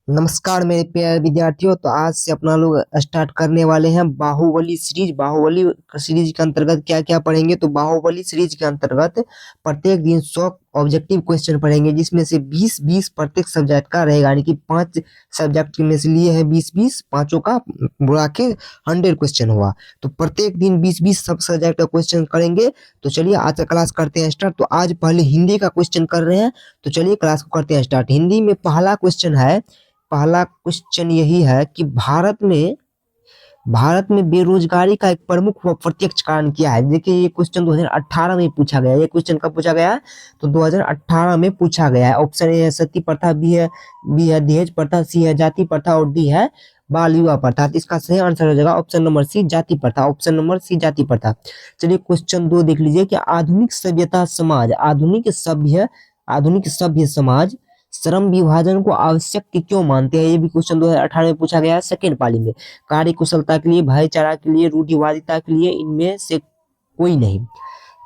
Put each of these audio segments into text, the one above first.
नमस्कार मेरे प्यारे विद्यार्थियों। तो आज से अपना लोग स्टार्ट करने वाले हैं बाहुबली सीरीज। बाहुबली सीरीज के अंतर्गत क्या क्या पढ़ेंगे? तो बाहुबली सीरीज के अंतर्गत प्रत्येक दिन 100 ऑब्जेक्टिव क्वेश्चन पढ़ेंगे, जिसमें से 20-20 प्रत्येक सब्जेक्ट का रहेगा, यानी कि 5 सब्जेक्ट में से लिए हैं 20-20, पांचों का बुला के 100 क्वेश्चन हुआ। तो प्रत्येक दिन 20-20 सब सब्जेक्ट का क्वेश्चन करेंगे। तो चलिए आज का क्लास करते हैं स्टार्ट। तो आज पहले हिंदी का क्वेश्चन कर रहे हैं, तो चलिए क्लास को करते हैं स्टार्ट। हिंदी में पहला क्वेश्चन यही है कि भारत में बेरोजगारी का एक प्रमुख व प्रत्यक्ष कारण क्या है? देखिए ये क्वेश्चन 2018 में पूछा गया है। ये क्वेश्चन कब पूछा गया है? तो 2018 में पूछा गया है। ऑप्शन ए है सती प्रथा, बी है दहेज प्रथा, सी है जाति प्रथा और डी है बाल विवाह प्रथा। तो इसका सही आंसर हो जाएगा ऑप्शन नंबर सी, जाति प्रथा। ऑप्शन नंबर सी, जाति प्रथा। चलिए क्वेश्चन 2 देख लीजिए कि आधुनिक सभ्य समाज श्रम विभाजन को आवश्यक क्यों मानते हैं? ये भी क्वेश्चन 2018 में पूछा गया है सेकेंड पाली में। कार्य कुशलता के लिए, भाईचारा के लिए, रूढ़िवादिता के लिए, इनमें से कोई नहीं।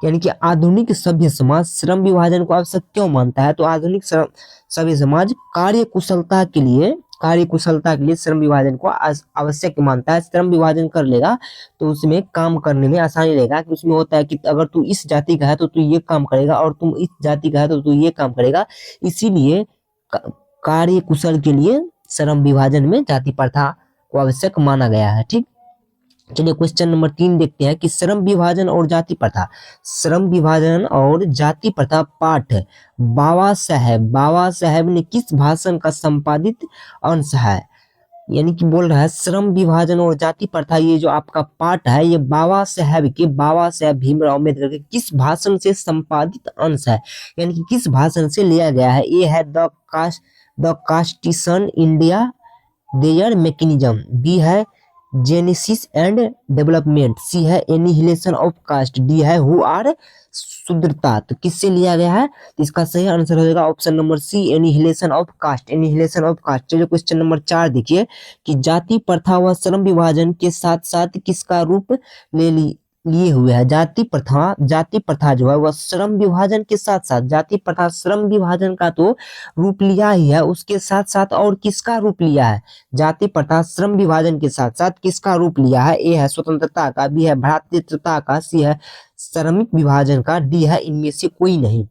यानी कि आधुनिक सभ्य समाज श्रम विभाजन को आवश्यक क्यों मानता है? तो आधुनिक सभ्य समाज कार्य कुशलता के लिए श्रम विभाजन को आवश्यक मानता है। श्रम विभाजन कर लेगा तो उसमें काम करने में आसानी रहेगा। कि उसमें होता है कि अगर तू इस जाति का है तो तू ये काम करेगा, और तुम इस जाति का है तो तू ये काम करेगा। इसीलिए कार्य कुशल के लिए श्रम विभाजन में जाति प्रथा को आवश्यक माना गया है। ठीक, चलिए क्वेश्चन नंबर 3 देखते हैं कि श्रम विभाजन और जाति प्रथा पाठ बाबा साहेब ने किस भाषण का संपादित अंश है? यानी कि बोल रहा है श्रम विभाजन और जाति प्रथा, ये जो आपका पाठ है ये बाबा साहेब भीमराव अम्बेडकर के किस भाषण से संपादित अंश है? यानी कि किस भाषण से लिया गया है? ए है the constitution India their mechanism, B है जेनेसिस एंड डेवलपमेंट, सी है एनिहिलेशन ऑफ कास्ट, डी है हु आर शूद्रता। तो किससे लिया गया है? तो इसका सही आंसर हो जाएगा option number C, annihilation of caste. चलिए क्वेश्चन नंबर 4 देखिए कि जाति प्रथा व श्रम विभाजन के साथ साथ किसका रूप लिए हुए है? जाति प्रथा जो है वह श्रम विभाजन के साथ साथ, जाति प्रथा श्रम विभाजन का तो रूप लिया ही है, उसके साथ साथ और किसका रूप लिया है? जाति प्रथा श्रम विभाजन के साथ साथ किसका रूप लिया है? ए है स्वतंत्रता का, बी है भ्रातृत्वता का, सी है श्रमिक विभाजन का, डी है इनमें से कोई नहीं।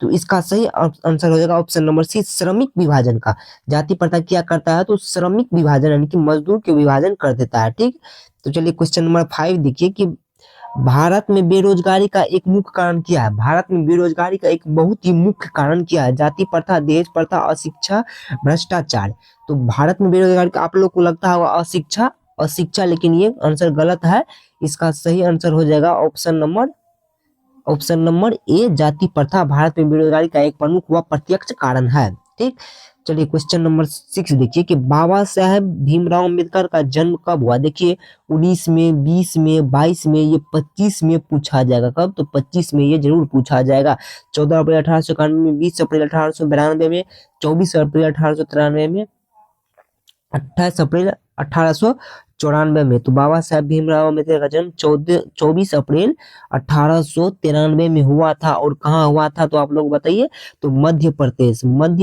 तो इसका सही आंसर हो जाएगा ऑप्शन नंबर सी, श्रमिक विभाजन का। जाति प्रथा क्या करता है? तो श्रमिक विभाजन यानी कि मजदूर के विभाजन कर देता है। ठीक, तो चलिए क्वेश्चन नंबर 5 देखिए कि भारत में बेरोजगारी का एक मुख्य कारण क्या है? भारत में बेरोजगारी का एक बहुत ही मुख्य कारण क्या है? जाति प्रथा, दहेज प्रथा, अशिक्षा, भ्रष्टाचार। तो भारत में बेरोजगारी का आप लोग को लगता होगा अशिक्षा, लेकिन ये आंसर गलत है। इसका सही आंसर हो जाएगा ऑप्शन नंबर ए, जाति प्रथा भारत में बेरोजगारी का एक प्रमुख व प्रत्यक्ष कारण है। ठीक, चलिए क्वेश्चन नंबर 6 देखिए कि बाबा साहेब भीमराव अम्बेडकर का जन्म कब हुआ? देखिए 19 में, 20 में, 22 में, ये 25 में पूछा जाएगा। कब? तो 25 में ये जरूर पूछा जाएगा। 14 अप्रैल 1891 में, 20 अप्रैल 1892 में, 24 अप्रैल 1893 में, 28 अप्रैल 1894 में। तो बाबा साहेब भीमराव अम्बेडकर का जन्म 24 अप्रैल 1893 में हुआ था। और कहाँ हुआ था? तो आप लोग बताइए। तो मध्य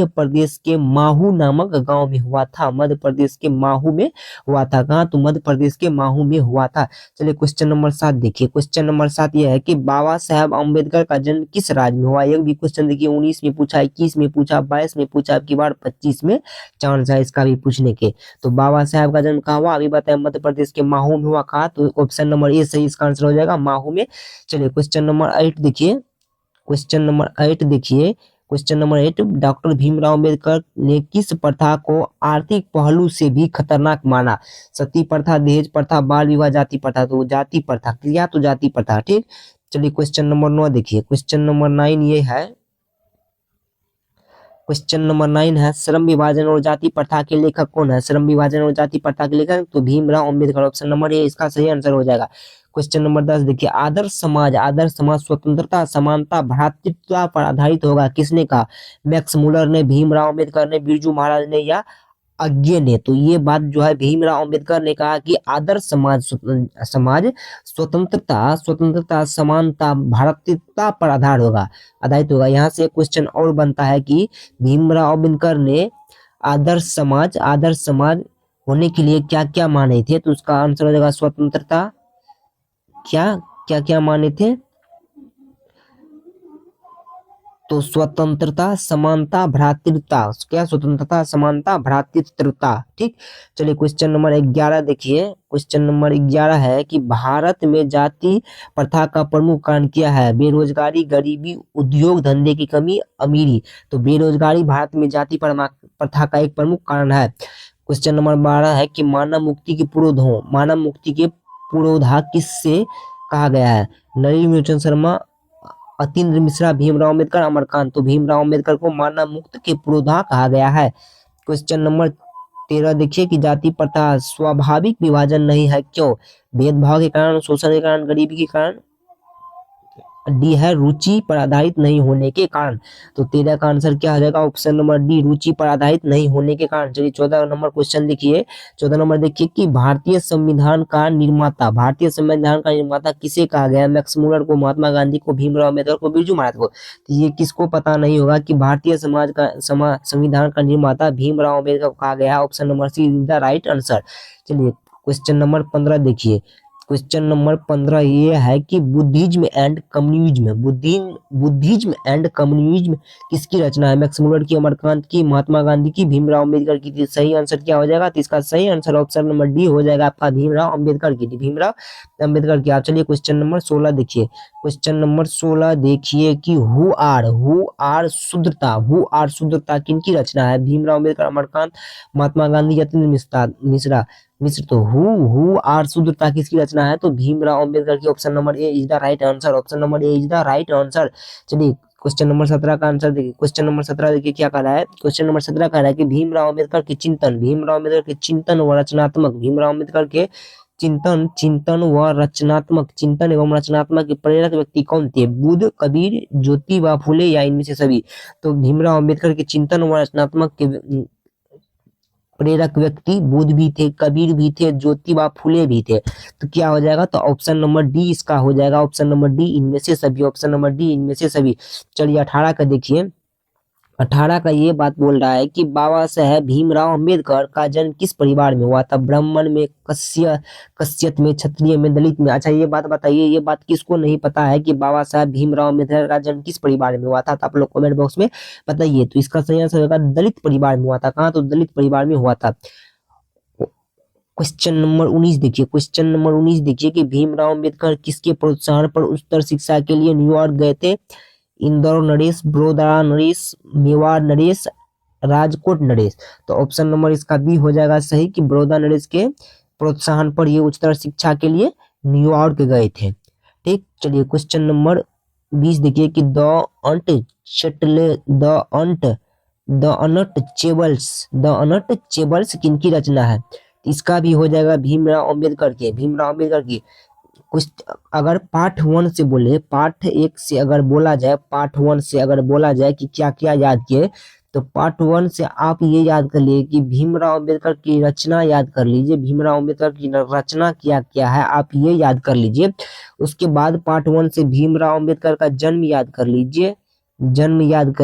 प्रदेश के माहू नामक गांव में हुआ था। मध्य प्रदेश के माहू में हुआ था। कहाँ? तो मध्य प्रदेश के माहू में हुआ था। चलिए क्वेश्चन नंबर 7 देखिए। क्वेश्चन नंबर 7 यह है कि बाबा साहेब अम्बेडकर का जन्म किस राज्य में हुआ? एक भी क्वेश्चन देखिए 19 में पूछा, 21 में पूछा, 22 में पूछा, अब की बार 25 में चांस है इसका भी पूछने के। तो बाबा साहेब का जन्म कहाँ हुआ? अभी बताया मध्य प्रदेश के माहू में हुआ। कहा? तो ऑप्शन नंबर ए सही इसका आंसर हो जाएगा, माहू में। चलिए क्वेश्चन नंबर 8 देखिए। Question number 8 doctor Bhimrao Ambedkar ने किस प्रथा को आर्थिक पहलू से भी खतरनाक माना? सती प्रथा, दहेज प्रथा, बाल विवाह, जाति प्रथा। तो जाति प्रथा, क्रिया तो जाति प्रथा। ठीक, चलिए क्वेश्चन नंबर 9 देखिए। क्वेश्चन नंबर 9 ये है, क्वेश्चन नंबर 9 है श्रम विभाजन और जाति प्रथा के लेखक कौन है? श्रम विभाजन और जाति प्रथा के लेखक तो Bhimrao Ambedkar. Option number A इसका सही आंसर हो जाएगा। क्वेश्चन नंबर 10 देखिए, आदर्श समाज स्वतंत्रता, समानता, भ्रातृत्व पर आधारित होगा, किसने कहा? मैक्स मुलर ने, भीमराव अम्बेडकर ने, बिरजू महाराज ने या अज्ञे ने? तो ये बात जो है भीमराव अम्बेडकर ने कहा कि आदर्श समाज स्वतंत्रता, समानता, भ्रातृत्व पर आधारित होगा। यहाँ से एक क्वेश्चन और बनता है कि भीमराव अम्बेडकर ने आदर्श समाज होने के लिए क्या क्या माने थे? तो उसका आंसर हो जाएगा स्वतंत्रता। क्या क्या क्या माने थे? तो स्वतंत्रता, समानता, भ्रातृत्वता। क्या? स्वतंत्रता, समानता, भ्रातृत्वता। ठीक। चलिए क्वेश्चन नंबर 11 देखिए। क्वेश्चन नंबर 11 है कि भारत में जाति प्रथा का प्रमुख कारण क्या है? बेरोजगारी, गरीबी, उद्योग धंधे की कमी, अमीरी। तो बेरोजगारी भारत में जाति प्रथा का एक प्रमुख कारण है। क्वेश्चन नंबर 12 है कि मानव मुक्ति के पुरोधा, मानव मुक्ति के पुरोधा किससे कहा गया है? नलिनी शर्मा, अतीन्द्र मिश्रा, भीमराव अम्बेडकर, अमरकांत। तो भीमराव अम्बेडकर को मानव मुक्त के पुरोधा कहा गया है। क्वेश्चन नंबर 13 देखिए कि जाति प्रथा स्वाभाविक विभाजन नहीं है, क्यों? भेदभाव के कारण, शोषण के कारण, गरीबी के कारण। डी है रुचि पर आधारित नहीं होने के कारण। तो 13 का आंसर क्या हो जाएगा? ऑप्शन नंबर डी, रुचि पर आधारित नहीं होने के कारण। चलिए 14 नंबर क्वेश्चन देखिए। 14 नंबर देखिए कि भारतीय संविधान का निर्माता, भारतीय संविधान का निर्माता किसे कहा गया? मैक्स मुलर को, महात्मा गांधी को, भीमराव अम्बेडकर को, बिरजू महाराज को। तो ये किसको पता नहीं होगा कि भारतीय संविधान का निर्माता भीमराव अम्बेडकर को कहा गया? Option number C is the right answer. चलिए क्वेश्चन नंबर 15 देखिए। क्वेश्चन नंबर 15 ये है कि Buddhism and communism, Buddhism and communism किसकी रचना है? मैक्स मुलर की, अमरकांत की, महात्मा गांधी की, भीमराव अम्बेडकर की। सही आंसर क्या हो जाएगा? तो इसका सही आंसर ऑप्शन नंबर डी हो जाएगा आपका, भीमराव अम्बेडकर की, भीमराव अम्बेडकर की। आप चलिए क्वेश्चन नंबर 16 देखिए। क्वेश्चन नंबर 16 देखिए कि हु आर शुद्धता, किनकी रचना है? भीमराव अम्बेडकर, अमरकांत, महात्मा गांधी, यतीन्द्र मिश्र। तो हु आर शुद्धता किसकी रचना है? तो भीमराव अम्बेडकर की। Option number A is the right answer, option number A is the right answer. चलिए क्वेश्चन नंबर 17 का आंसर देखिए। क्वेश्चन नंबर 17 देखिए क्या कह रहा है। क्वेश्चन नंबर 17 कह रहा है कि भीमराव अम्बेडकर के चिंतन व रचनात्मक, भीमराव अम्बेडकर के चिंतन एवं रचनात्मक के प्रेरक व्यक्ति कौन थे? बुद्ध, कबीर, ज्योतिबा फुले या इनमें से सभी? तो भीमराव अम्बेडकर के चिंतन व रचनात्मक के प्रेरक व्यक्ति बुद्ध भी थे, कबीर भी थे, ज्योतिबा फुले भी थे। तो क्या हो जाएगा? तो ऑप्शन नंबर डी इसका हो जाएगा, ऑप्शन नंबर डी इनमें से सभी, ऑप्शन नंबर डी इनमें से सभी। चलिए 18 का देखिए। 18 का ये बात बोल रहा है कि बाबा साहेब भीमराव अम्बेडकर का जन्म किस परिवार में हुआ था? ब्राह्मण में, कश्यप में, क्षत्रिय में, दलित में। अच्छा ये बात बताइए, ये बात किसको नहीं पता है कि बाबा साहेब भीमराव अम्बेडकर का जन्म किस परिवार में हुआ था? तो आप लोग कमेंट बॉक्स में बताइए। तो इसका सही आंसर होगा दलित परिवार में हुआ था। कहाँ? तो दलित परिवार में हुआ था। क्वेश्चन नंबर 19 देखिए। क्वेश्चन नंबर 19 देखिए कि भीमराव अम्बेडकर किसके प्रोत्साहन पर उच्चतर शिक्षा के लिए न्यूयॉर्क गए थे? इंदौर नरेश, बड़ोदरा नरेश, मेवाड़ नरेश, राजकोट नरेश। तो ऑप्शन नंबर इसका बी हो जाएगा सही कि बड़ौदा नरेश के प्रोत्साहन पर ये उच्चतर शिक्षा के लिए न्यूयॉर्क गए थे। ठीक। चलिए क्वेश्चन नंबर 20 देखिए कि द अंट चटले द अनट चेबल्स किनकी रचना है? इसका भी हो जाएगा भीमराव अम्बेडकर के, भीमराव अम्बेडकर की। कुछ अगर पार्ट 1 से बोले, पार्ट 1 से अगर बोला जाए, पार्ट 1 से अगर बोला जाए कि क्या क्या याद किए, तो पार्ट 1 से आप ये याद कर लिए कि भीमराव अम्बेडकर की रचना याद कर लीजिए, भीमराव अम्बेडकर की रचना क्या क्या है आप ये याद कर लीजिए। उसके बाद पार्ट 1 से भीमराव अम्बेडकर का जन्म याद कर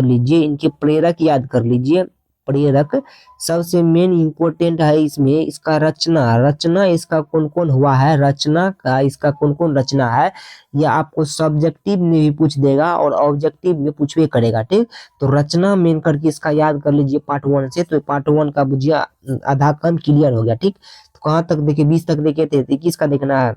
लीजिए, इनके प्रेरक याद कर लीजिए, प्रेरक। सबसे मेन इंपॉर्टेंट है इसमें इसका रचना इसका कौन कौन हुआ है, रचना का इसका कौन कौन रचना है, यह आपको सब्जेक्टिव में भी पूछ देगा और ऑब्जेक्टिव में पूछवे करेगा। ठीक। तो रचना मेन करके इसका याद कर लीजिए पार्ट 1 से। तो पार्ट 1 का बुझिया आधा कम क्लियर हो गया। ठीक। तो कहाँ तक देखे? 20 तक देखे थे, 21 का देखना है।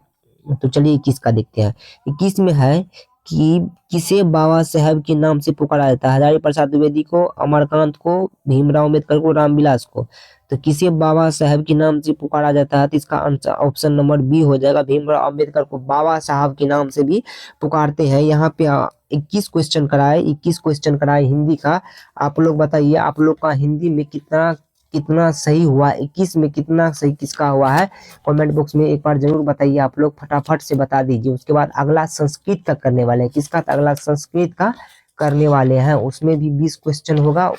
तो चलिए 21 का देखते हैं। 21 में है कि किसे बाबा साहेब के नाम से पुकारा जाता है? हजारी प्रसाद द्विवेदी को, अमरकांत को, भीमराव अम्बेडकर को, रामविलास को। तो किसे बाबा साहेब के नाम से पुकारा जाता है? तो इसका आंसर ऑप्शन नंबर बी हो जाएगा, भीमराव अम्बेडकर को बाबा साहब के नाम से भी पुकारते हैं। यहाँ पे 21 क्वेश्चन कराए, 21 क्वेश्चन कराए हिंदी का। आप लोग बताइए आप लोग का हिंदी में कितना कितना सही हुआ, 21 में कितना सही किसका हुआ है? कमेंट बॉक्स में एक बार जरूर बताइए, आप लोग फटाफट से बता दीजिए। उसके बाद अगला संस्कृत का करने वाले हैं, किसका? अगला संस्कृत का करने वाले हैं, उसमें भी 20 क्वेश्चन होगा।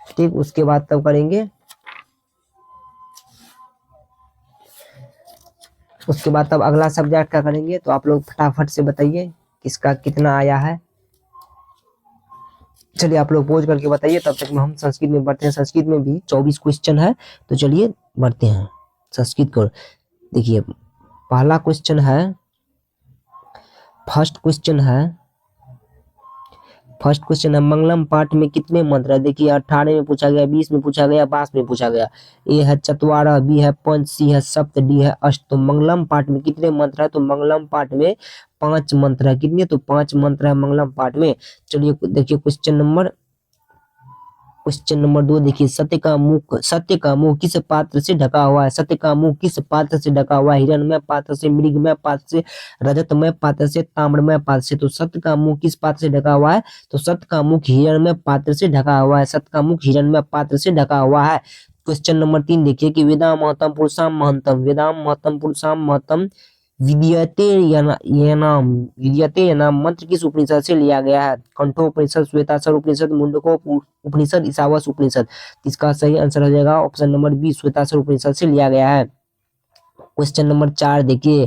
ठीक। उसके बाद तब करेंगे, उसके बाद तब अगला सब्जेक्ट का करेंगे। तो आप लोग फटाफट से बताइए किसका कितना आया है। चलिए आप लोग पोज करके बताइए, तब तक में हम संस्कृत में बढ़ते हैं। संस्कृत में भी 24 क्वेश्चन है, तो चलिए बढ़ते हैं संस्कृत को। देखिए पहला क्वेश्चन है, फर्स्ट क्वेश्चन है मंगलम पाठ में कितने मंत्र है? देखिए 18 में पूछा गया, 20 में पूछा गया, 22 में पूछा गया। ए है चतवारह, बी है पंच, सी है सप्त, डी है अष्ट। तो मंगलम पाठ में कितने मंत्र है? तो मंगलम पाठ में 5 मंत्र है। कितने? तो 5 मंत्र है मंगलम पाठ में। चलिए देखिए क्वेश्चन नंबर 2 देखिए, सत्य का मुंह किस पात्र से ढका हुआ है? सत्य का मुंह किस पात्र से ढका हुआ है? हिरणमय पात्र से, मृगमय पात्र से, रजतमय पात्र से, ताम्रमय पात्र से। तो सत्य का मुंह किस पात्र से ढका हुआ है? तो सत्य का मुख हिरणमय पात्र से ढका हुआ है। सत्य का मुख हिरणमय पात्र से ढका हुआ है। क्वेश्चन नंबर 3 देखिए कि वेदाम महतम पुरुषाम महंतम, वेदाम महतम पुरुषाम महतम विद्यते या नाम मंत्र किस उपनिषद से लिया गया है? कंठोपनिषद, श्वेताक्षर उपनिषद, मुंडको उपनिषद, ईशावास उपनिषद। इसका सही आंसर हो जाएगा ऑप्शन नंबर बी, श्वेताक्षर उपनिषद से लिया गया है। क्वेश्चन नंबर 4 देखिए,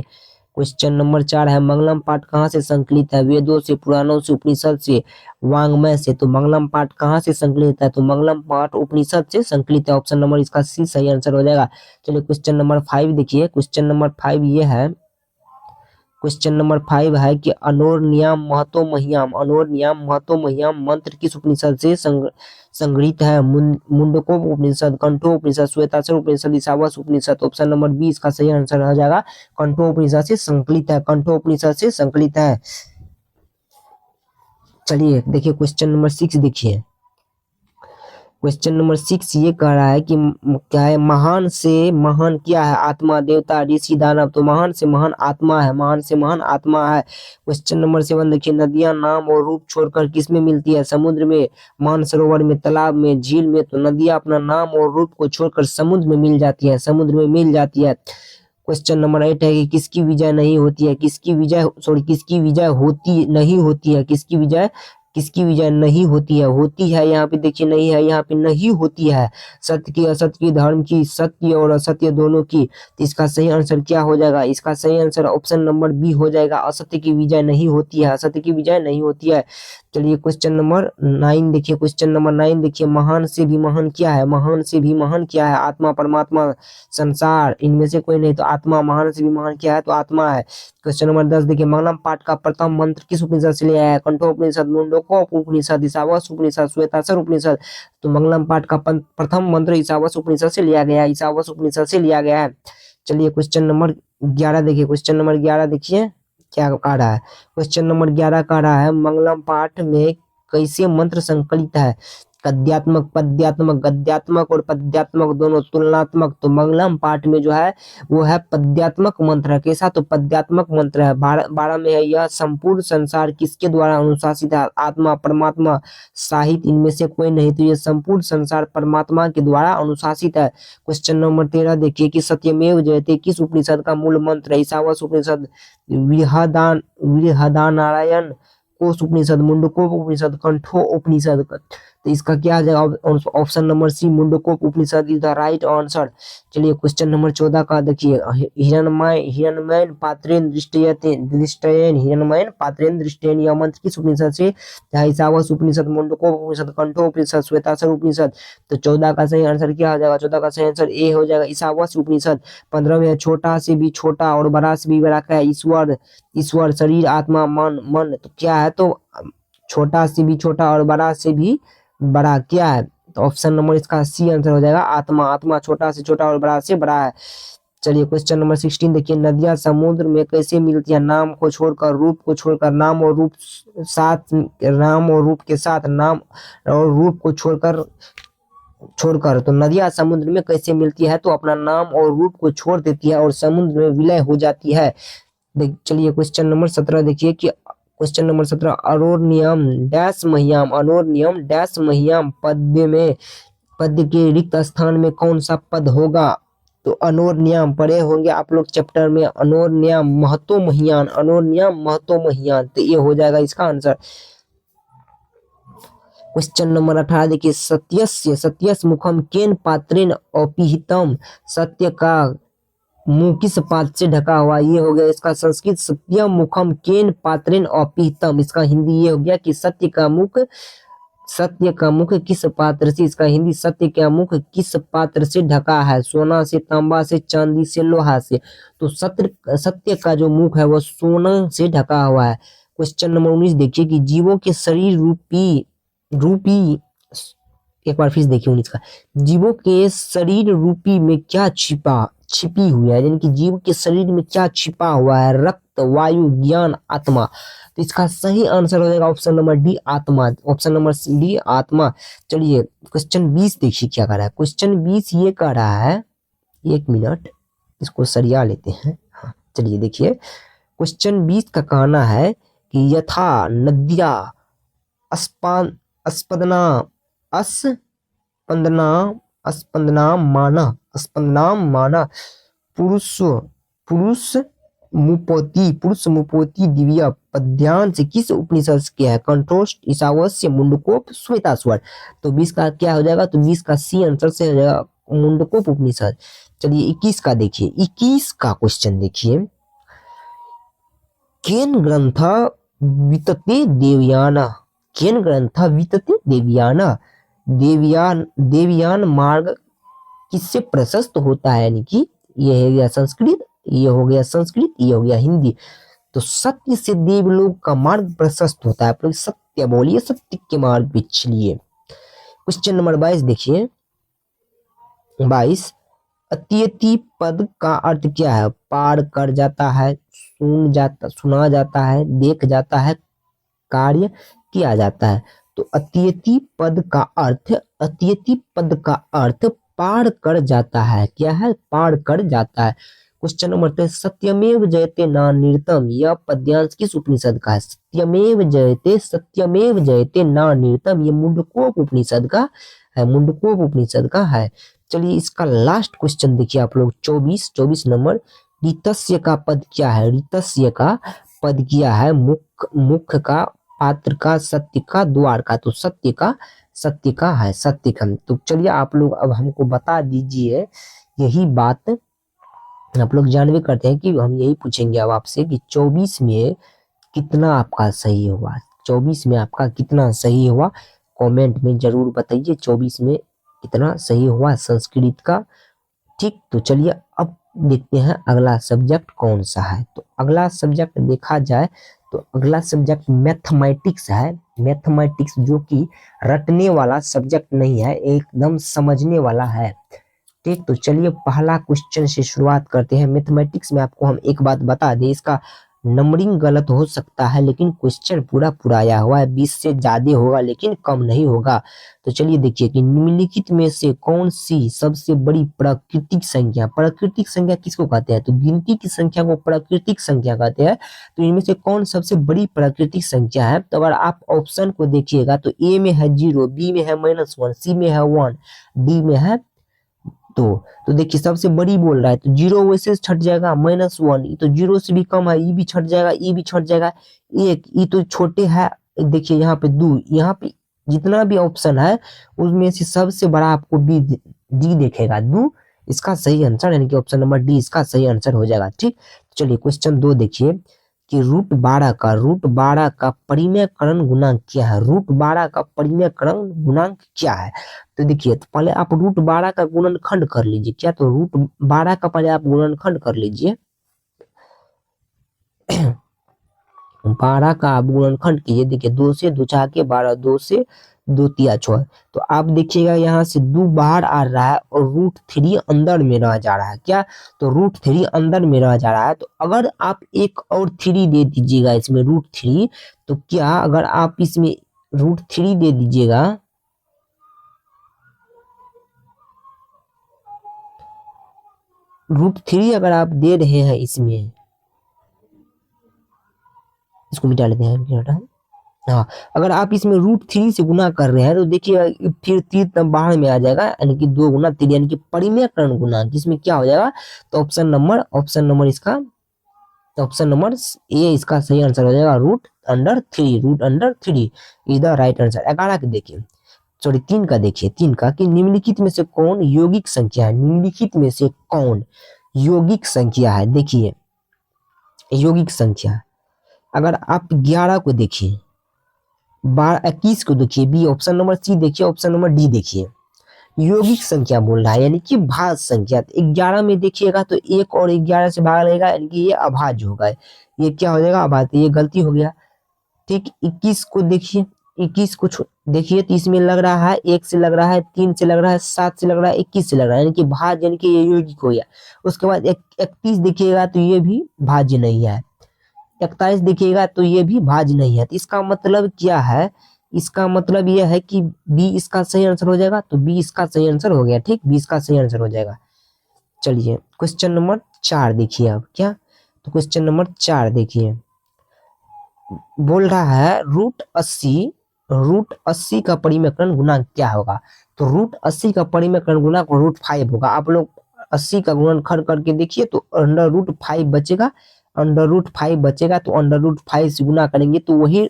क्वेश्चन नंबर 4 है मंगलम पाठ कहाँ से संकलित है? वेदों से, पुराणों से, उपनिषद से, वांग्मय से। तो मंगलम पाठ कहाँ से संकलित है? तो मंगलम पाठ उपनिषद से संकलित है। ऑप्शन नंबर इसका सी सही आंसर हो जाएगा। चलिए क्वेश्चन नंबर 5 देखिए, क्वेश्चन नंबर 5 ये है, क्वेश्चन नंबर 5 है कि अनोरनियाम महतो महियाम, अनोरनियाम महतो महियाम मंत्र किस उपनिषद से संग्रहित है? मुंडको उपनिषद, कंठो उपनिषद, श्वेताक्षर उपनिषद, ईशावास उपनिषद। ऑप्शन नंबर बी इसका सही आंसर हो जाएगा, कंठो उपनिषद से संकलित है, कंठो उपनिषद से संकलित है। चलिए देखिए क्वेश्चन नंबर 6 देखिए, क्वेश्चन नंबर 6 ये कह रहा है कि क्या है? महान से महान क्या है? आत्मा, देवता, ऋषि, दानव। तो महान से महान आत्मा है, महान से महान आत्मा है। क्वेश्चन नंबर 7 देखिए, नदियां नाम और रूप छोड़कर किस में मिलती है? समुद्र में, मानसरोवर में, तालाब में, झील में। तो नदियां अपना नाम और रूप को छोड़कर समुद्र में मिल जाती है, समुद्र में मिल जाती है। क्वेश्चन नंबर 8 है कि किसकी विजय नहीं होती है? किसकी विजय होती नहीं होती है? किसकी विजय नहीं होती है? होती है यहाँ पे देखिए, नहीं है यहाँ पे, नहीं होती है। सत्य की, असत्य की, धर्म की, सत्य और असत्य दोनों की। तो इसका सही आंसर क्या हो जाएगा? इसका सही आंसर ऑप्शन नंबर बी हो जाएगा, असत्य की विजय नहीं होती है, असत्य की विजय नहीं होती है। चलिए क्वेश्चन नंबर 9 देखिए, क्वेश्चन नंबर 9 देखिए, महान से भी महान क्या है? महान से भी महान क्या है? आत्मा, परमात्मा, संसार, इनमें से कोई नहीं। तो आत्मा, महान से भी महान क्या है? तो आत्मा है। क्वेश्चन नंबर 10 देखिए, मंगलम पाठ का प्रथम मंत्र किस उपनिषद से लिया है? कंठोपनिषद, मुंडको उपनिषद, ईशावास उपनिषद, श्वेताक्षर उपनिषद। तो मंगलम पाठ का प्रथम मंत्र ईशावास उपनिषद से लिया गया है, ईशावास उपनिषद से लिया गया है। चलिए क्वेश्चन नंबर 11 देखिए, क्वेश्चन नंबर 11 देखिए क्या कह रहा है। क्वेश्चन नंबर 11 कह रहा है मंगलम पाठ में कैसे मंत्र संकलित है? गद्यात्मक, पद्यात्मक, गद्यात्मक और पद्यात्मक दोनों, तुलनात्मक। तो मंगलम पाठ में जो है वो है पद्यात्मक मंत्र है। कैसा? तो पद्यात्मक मंत्र है। 12 में है, यह संपूर्ण संसार किसके द्वारा अनुशासित है? आत्मा, परमात्मा, साहित्य, इनमें से कोई नहीं। तो ये संपूर्ण संसार परमात्मा के द्वारा अनुशासित है। क्वेश्चन नंबर 13 देखिए कि सत्यमेव जयते किस उपनिषद का मूल मंत्र है? ईशावास उपनिषद, बृहदारण्यक, कोश उपनिषद, मुंडकोप उपनिषद, कंठो उपनिषद। तो इसका क्या आ जाएगा? Option number C, Mundaka Upanishad is the right answer. चलिए क्वेश्चन नंबर 14 का देखिए, हिरणमयन पात्रेन दृष्टयेन, यह मंत्र किस उपनिषद से है? ईशावास उपनिषद, मुंडकोप उपनिषद, कंठो उपनिषद, श्वेताक्षर उपनिषद। तो 14 का सही आंसर क्या हो जाएगा? 14 का सही आंसर ए हो जाएगा, ईशावास उपनिषद। 15 में छोटा से भी छोटा और बड़ा से भी बड़ा क्या है? ईश्वर, शरीर, आत्मा, मन। तो क्या है? तो छोटा से भी छोटा और बड़ा से भी बड़ा क्या है? तो ऑप्शन नंबर इसका सी आंसर हो जाएगा, आत्मा। आत्मा छोटा से छोटा और बड़ा से बड़ा है। चलिए क्वेश्चन नंबर 16 देखिए, नदियां समुद्र में कैसे मिलती है? नाम को छोड़कर, रूप को छोड़कर, नाम और रूप के साथ, नाम और रूप को छोड़कर। तो नदियां समुद्र में कैसे मिलती है? तो अपना नाम और रूप को छोड़ देती है और समुद्र में विलय हो जाती है। चलिए क्वेश्चन नंबर 17 देखिए कि क्वेश्चन नंबर 17, अनोरनियम डैश महियाम, अनोरनियम डैश महियाम पद्य के रिक्त स्थान में कौन सा पद होगा? तो अनोरनियम पढ़े होंगे आप लोग चैप्टर में, अनोरनियम महतो महियान, अनोरनियम महतो महियान। तो ये हो जाएगा इसका आंसर। क्वेश्चन नंबर 18 देखिए, सत्यस्य मुखम केन पात्रेन अपिहितम, सत्य का मुंह किस पात्र से ढका हुआ? ये हो गया इसका संस्कृत, सत्यम मुखम केन पात्रेन अपिहितम। इसका हिंदी ये हो गया कि सत्य का मुख किस पात्र से, इसका हिंदी, सत्य का मुख किस पात्र से ढका है? सोना से, तांबा से, चांदी से, लोहा से। तो सत्य का जो मुख है वो सोना से ढका हुआ है। क्वेश्चन नंबर 19 देखिए कि जीवों के शरीर रूपी रूपी एक बार फिर देखिए 19 का, जीवों के शरीर रूपी में क्या छिपी हुई है, यानी कि जीव के शरीर में क्या छिपा हुआ है? रक्त, वायु, ज्ञान, आत्मा। तो इसका सही आंसर हो जाएगा ऑप्शन नंबर डी, आत्मा। ऑप्शन नंबर डी, आत्मा। चलिए क्वेश्चन 20 देखिए क्या कर रहा है। क्वेश्चन 20 ये कह रहा है, एक मिनट इसको सरिया लेते हैं। हाँ चलिए देखिए, क्वेश्चन 20 का कहना है कि यथा नद्या स्पंदना स्पंदना स्पंदना माना पुरुष पुरुष पुरुष मुपोती दिव्या पद्यांश किस उपनिषद के है? कंठोष्ठ, ईशावास्य, मुंडकोप, श्वेताश्वर। तो 20 का क्या हो जाएगा? तो 20 का सी आंसर से हो जाएगा मुंडकोप उपनिषद। चलिए 21 का देखिए, 21 का क्वेश्चन देखिए, केन ग्रंथ वितते देवयाना, केन ग्रंथ वितते देवयाना, देवयान मार्ग किससे प्रशस्त होता है? यानी कि ये हो गया संस्कृत, ये हो गया संस्कृत, ये हो गया हिंदी। तो सत्य से देवलोक का मार्ग प्रशस्त होता है। आप लोग सत्य बोलिए, सत्य के मार्ग पे चलिए। क्वेश्चन नंबर 22 देखिए, 22, अत्यति पद का अर्थ क्या है? पार कर जाता है, सुना जाता है, देख जाता है, कार्य किया जाता है। तो अत्यति पद का अर्थ, अत्यति पद का अर्थ पार कर जाता है। क्या है? पार कर जाता है। क्वेश्चन नंबर 23, सत्यमेव जयते नान्यतम, यह पद्यांश किस उपनिषद का है? सत्यमेव जयते नान्यतम, ये मुंडकोप उपनिषद का है, मुंडकोप उपनिषद का है। चलिए इसका लास्ट क्वेश्चन देखिए आप लोग, 24 नंबर, ऋतस्य का पद क्या है? ऋतस्य का पद क्या है? मुख का, पात्र का, सत्य का, द्वार का। तो सत्य का है, सत्य का। तो चलिए आप लोग अब हमको बता दीजिए, यही बात आप लोग जानवे करते हैं कि हम यही पूछेंगे अब आपसे कि 24 में कितना आपका सही हुआ, 24 में आपका कितना सही हुआ, कमेंट में जरूर बताइए 24 में कितना सही हुआ संस्कृत का। ठीक, तो चलिए अब देखते हैं अगला सब्जेक्ट कौन सा है। तो अगला सब्जेक्ट देखा जाए तो अगला सब्जेक्ट मैथमेटिक्स है। मैथमेटिक्स जो कि रटने वाला सब्जेक्ट नहीं है, एकदम समझने वाला है। ठीक, तो चलिए पहला क्वेश्चन से शुरुआत करते हैं। मैथमेटिक्स में आपको हम एक बात बता दें, इसका नंबरिंग गलत हो सकता है लेकिन क्वेश्चन पूरा आया हुआ है, 20 से ज्यादा होगा लेकिन कम नहीं होगा। तो चलिए देखिए कि निम्नलिखित में से कौन सी सबसे बड़ी प्राकृतिक संख्या किसको कहते हैं? तो गिनती की संख्या को प्राकृतिक संख्या कहते हैं। तो इनमें से कौन सबसे बड़ी प्राकृतिक संख्या है? तो अगर आप ऑप्शन को देखिएगा तो ए में है 0, बी में है -1, सी में है 1, डी में है तो देखिए सबसे बड़ी बोल रहा है तो 0 वैसे छट जाएगा, -1 तो 0 से भी कम है, ई भी छट जाएगा, ई भी छट जाएगा, 1 ई तो छोटे है। देखिए यहाँ पे 2, यहाँ पे जितना भी ऑप्शन है उसमें से सबसे बड़ा आपको बी डी देखेगा, 2 इसका सही आंसर, यानी कि ऑप्शन नंबर डी इसका सही आंसर हो जाएगा। ठीक, चलिए क्वेश्चन 2 देखिए कि √12 का परिमेयकरण गुणांक क्या है? √12 का परिमेयकरण गुणांक क्या है? तो देखिए तो पहले आप √12 का गुणनखंड कर लीजिए। क्या? तो √12 का पहले आप गुणनखंड कर लीजिए। 12 का आप गुणनखंड कीजिए। देखिए 2 से 2 के 12, 2 से 2 तिया 6। तो आप देखिएगा यहाँ से 2 बाहर आ रहा है और √3 अंदर में रह जा रहा है। क्या? तो √3 अंदर में रह जा रहा है। तो अगर आप एक और 3 दे दीजिएगा इसमें √3, तो क्या अगर आप इसमें √3 दे दीजिएगा √3 अगर आप दे रहे हैं इसमें, इसको मिटा लेते हैं। हाँ, अगर आप इसमें √3 से गुना कर रहे हैं तो देखिए फिर 3 तब बाहर में आ जाएगा, यानी कि 2 गुना 3, यानी कि परिमेयकरण गुणांक इसमें क्या हो जाएगा? तो ऑप्शन नंबर इसका, ऑप्शन नंबर ए इसका सही आंसर हो जाएगा, √3 इज द राइट आंसर। 11 के देखिए, सॉरी 3 का देखिए, 3 का कि निम्नलिखित में से कौन यौगिक संख्या है? निम्नलिखित में से कौन यौगिक संख्या है? देखिए यौगिक संख्या, अगर आप 11 को देखिए 21 को देखिए, बी ऑप्शन नंबर सी देखिए, ऑप्शन नंबर डी देखिए। यौगिक संख्या बोल रहा है यानी कि भाज्य संख्या। 11 में देखिएगा तो 1 और 11 से भाग लेगा यानी कि ये अभाज्य होगा, ये क्या हो जाएगा अभाज्य, ये गलती हो गया। ठीक, 21 को देखिए, 21 को देखिए तो इसमें लग रहा है 1 से लग रहा है, 3 से लग रहा है, 7 से लग रहा है, 21 से लग रहा है यानी कि भाज्य, यानी कि ये यौगिक हो गया। उसके बाद 31 देखिएगा तो ये भी भाज्य नहीं है, 41 देखिएगा तो ये भी भाज्य नहीं है। तो इसका मतलब क्या है, इसका मतलब यह है कि बी इसका सही आंसर हो जाएगा। तो बी इसका सही आंसर हो गया। ठीक, बी इसका सही आंसर हो जाएगा। चलिए क्वेश्चन नंबर 4 देखिए अब क्या, तो क्वेश्चन नंबर 4 देखिए, बोल रहा है रूट 80 का परिमेयकरण गुणांक क्या होगा। तो रूट 80 का परिमेयकरण गुणांक √5 होगा। आप लोग 80 का गुणनखंड करके देखिए तो √5 बचेगा, √5 बचेगा तो √5 से गुना करेंगे तो वही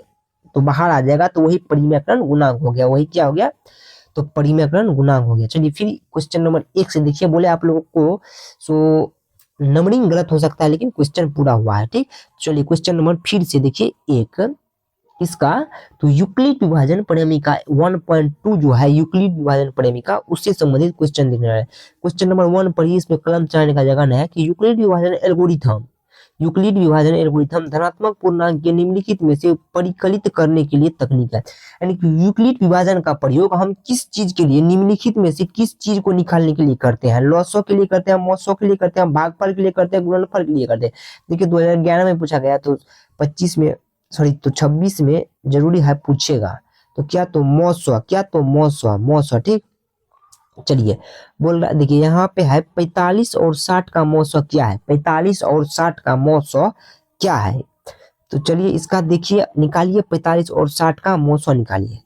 तो बाहर आ जाएगा, तो वही परिमेयकरण गुणांक हो गया, वही क्या हो गया, तो परिमेयकरण गुणांक हो गया। चलिए फिर क्वेश्चन नंबर 1 से देखिए, बोले आप लोगों को सो नंबरिंग गलत हो सकता है लेकिन क्वेश्चन पूरा हुआ है। ठीक, चलिए क्वेश्चन नंबर फिर से देखिए एक इसका, तो यूक्लिड विभाजन परिमिका 1.2 जो है यूक्लिड विभाजन परिमिका उससे संबंधित क्वेश्चन दिख रहा है। क्वेश्चन नंबर 1 पर ही इसमें कलम चलाने का जगह है कि यूक्लिड विभाजन एल्गोरिथम, यूक्लिड विभाजन एल्गोरिथम धनात्मक पूर्णांक के निम्नलिखित में से परिकलित करने के लिए तकनीक है। यानी कि यूक्लिड विभाजन का प्रयोग हम किस चीज के लिए, निम्नलिखित में से किस चीज को निकालने के लिए करते हैं, लॉसो के लिए करते हैं, मौसो के लिए करते हैं, भागफल के लिए करते हैं, गुणनफल के लिए करते हैं। देखिए 2011 में पूछा गया, तो 25 में सॉरी तो 26 में जरूरी है पूछेगा। तो क्या, तो मौसो, क्या तो मौसो, मौसो। ठीक, चलिए बोल रहा देखिए यहाँ पे है 45 और 60 का मौसो क्या है, 45 और 60 का मौसो क्या है। तो चलिए इसका देखिए निकालिए, 45 और 60 का मौसो निकालिए।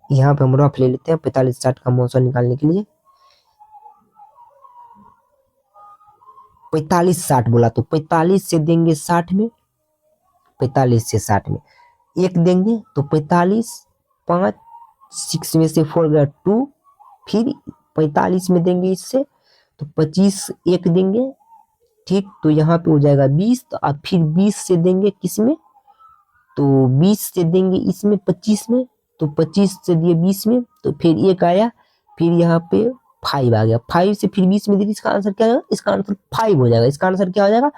यहाँ पे हम रफ ले लेते हैं 45-60 का मौसो निकालने के लिए। 45-60 बोला तो 45 से देंगे 60 में, 45 से 60 में एक देंगे तो 45, 5, 6 में से 4 गया 2, फिर 45 में देंगे इससे तो 25 एक देंगे। ठीक, तो यहाँ पे हो जाएगा 20, तो आप फिर 20 से देंगे किसमें, तो 20 से देंगे इसमें 25 में, तो 25 से दिए 20 में, तो फिर एक आया, फिर यहाँ पे 5 आ गया, 5 से फिर 20 में दिए, इसका आंसर क्या है, इसका आंसर 5 हो जाएगा। इसका आंसर क्या हो जाएगा,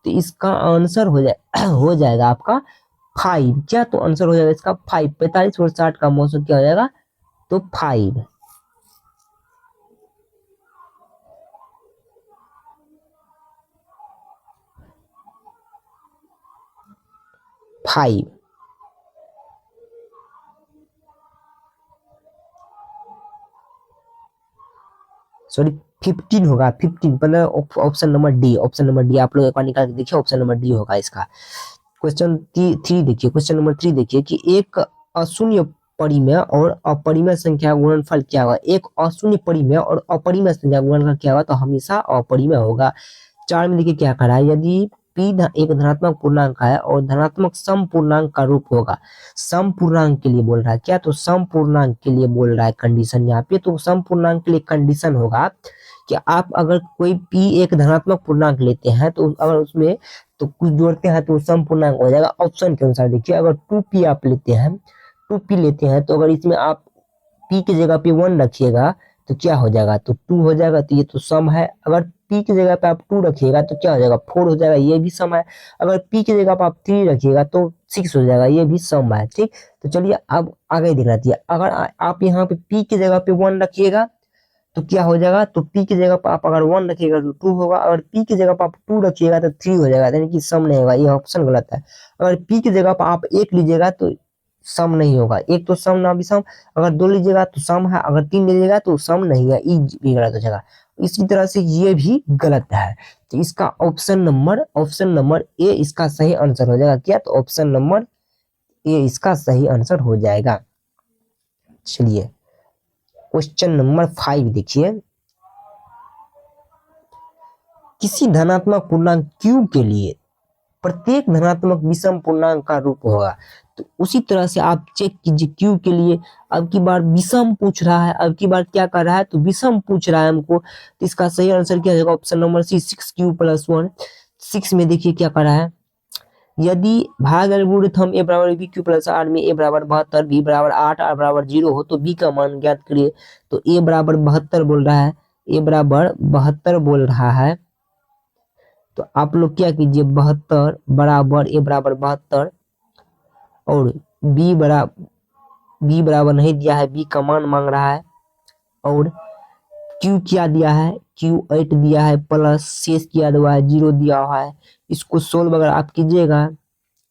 तो इसका आंसर हो जाएगा आपका 5। क्या, तो आंसर हो जाएगा इसका 5। 45 और 60 का मौसम क्या हो जाएगा, तो 5। 5 सॉरी 15 होगा, 15 मतलब option number D, option number D आप लोग एक बार निकाल के देखिए, ऑप्शन नंबर डी होगा इसका। क्वेश्चन 3 देखिए, क्वेश्चन नंबर 3 देखिए कि एक अशून्य परिमेय और अपरिमेय संख्या गुणनफल क्या होगा। एक अशून्य परिमेय और अपरिमेय संख्या गुणनफल क्या होगा, तो हमेशा अपरिमेय होगा। 4 में देखिए क्या करा है, यदि पी एक धनात्मक पूर्णांक है और धनात्मक सम पूर्णांक का रूप होगा। सम पूर्णांक के लिए बोल रहा है क्या, तो सम पूर्णांक के लिए बोल रहा है कंडीशन यहाँ पे। तो सम पूर्णांक के लिए कंडीशन होगा कि आप अगर कोई पी एक धनात्मक पूर्णांक लेते हैं तो अगर उसमें तो कुछ जोड़ते हैं तो सम पूर्णांक हो जाएगा। ऑप्शन के अनुसार देखिए, अगर 2p आप लेते हैं, 2p लेते हैं तो अगर इसमें आप p की जगह पे 1 रखिएगा तो क्या हो जाएगा, तो 2 हो जाएगा। तो ये तो सम है। अगर p की जगह पे आप 2 रखिएगा तो क्या हो जाएगा, 4 हो जाएगा, ये भी सम है। अगर p की जगह पे आप 3 रखिएगा तो 6 हो जाएगा, ये भी सम है। ठीक, तो चलिए अब आगे दिख रही है, अगर आप यहाँ पे p की जगह पे 1 रखिएगा तो क्या हो जाएगा, तो p की जगह पर आप अगर 1 रखिएगा तो 2 होगा, अगर p की जगह पर आप 2 रखिएगा तो 3 हो जाएगा, यानी कि सम नहीं होगा, ये ऑप्शन गलत है। अगर p की जगह पर आप 1 लीजिएगा तो सम नहीं होगा, एक तो सम ना भी सम, अगर 2 लीजिएगा तो सम है, अगर 3 लीजिएगा तो सम नहीं है, ई भी गलत हो जाएगा। इसी तरह से ये भी गलत है। तो इसका ऑप्शन नंबर ए इसका सही आंसर हो जाएगा। क्या, तो ऑप्शन नंबर ए इसका सही आंसर हो जाएगा। चलिए क्वेश्चन नंबर 5 देखिए, किसी धनात्मक पूर्णांक q के लिए प्रत्येक धनात्मक विषम पूर्णांक का रूप होगा। तो उसी तरह से आप चेक कीजिए q के लिए, अब की बार विषम पूछ रहा है, अब की बार क्या कर रहा है, तो विषम पूछ रहा है हमको। तो इसका सही आंसर क्या होगा, ऑप्शन नंबर सी 6q + 1। 6 में देखिए क्या कर रहा है, यदि भाग एल्गोरिथम ए बराबर बी क्यू प्लस आर में ए बराबर 72, बी बराबर 8, आर बराबर 0 हो तो बी का मान ज्ञात करिए। तो ए बराबर 72 बोल रहा है, ए बराबर 72 बोल रहा है, तो आप लोग क्या कीजिए 72 बराबर ए बराबर 72 और बी बराबर नहीं दिया है, बी का मान मांग रहा है, और क्यू क्या दिया है, क्यू 8 दिया है, प्लस शेष क्या दिया है 0 दिया हुआ है। इसको सोल्व अगर आप कीजिएगा,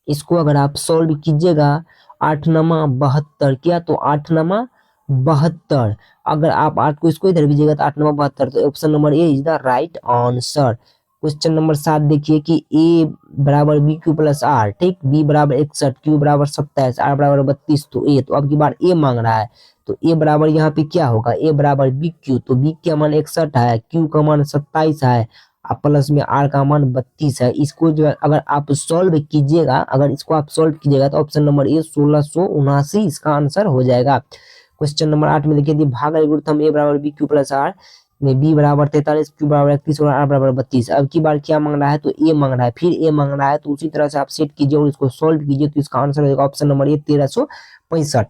इसको अगर आप सोल्व कीजिएगा 8 नमा 72, क्या तो 8 नमा 72, अगर आप 8 को इसको इधर भेजिएगा तो 8 नमा 72, तो option number A is the right answer. Question number 7 देखिए कि ए बराबर बी क्यू प्लस आर, ठीक, बी बराबर 61, क्यू बराबर 27, आर बराबर 32, तो ए, तो अब की बार ए मांग रहा है, तो ए बराबर यहाँ पे क्या होगा, ए बराबर बी क्यू, तो बी का मान 61 है, क्यू का मान 27 है, और प्लस में आर का मान 32 है। इसको जो है अगर आप सॉल्व कीजिएगा, अगर इसको आप सॉल्व कीजिएगा तो ऑप्शन नंबर ए 1679 इसका आंसर हो जाएगा। क्वेश्चन नंबर 8 में देखिए भाग एल्गोरिथम ए बराबर बी क्यू प्लस आर में बी बराबर 43, क्यू बराबर 31 और आर बराबर 32, अब की बार क्या मांग रहा है, तो ए मांग रहा है, फिर ए मांग रहा है, तो उसी तरह से आप सेट कीजिए और इसको सॉल्व कीजिए, तो इसका आंसर हो जाएगा ऑप्शन नंबर ए 1365।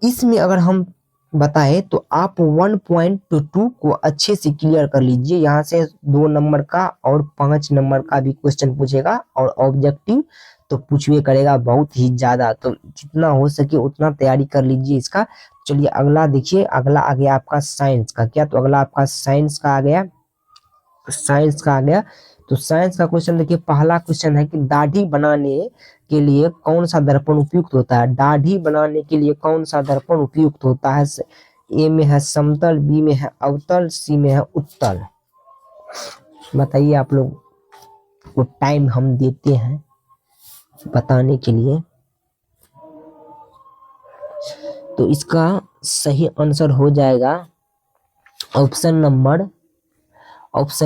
इसमें अगर हम बताएं तो आप 1.2 को अच्छे से क्लियर कर लीजिए, यहाँ से 2 नंबर का और 5 नंबर का भी क्वेश्चन पूछेगा, और ऑब्जेक्टिव तो पूछवे करेगा बहुत ही ज्यादा, तो जितना हो सके उतना तैयारी कर लीजिए इसका। चलिए अगला देखिए, अगला आ गया आपका साइंस का, क्या तो अगला आपका साइंस का आ गया, साइंस का आ गया। तो साइंस का क्वेश्चन देखिए, पहला क्वेश्चन है कि दाढ़ी बनाने के लिए कौन सा दर्पण उपयुक्त होता है, दाढ़ी बनाने के लिए कौन सा दर्पण उपयुक्त होता है, ए में है समतल, बी में है अवतल, सी में है उत्तल। बताइए, आप लोग को टाइम हम देते हैं बताने के लिए। तो इसका सही आंसर हो जाएगा option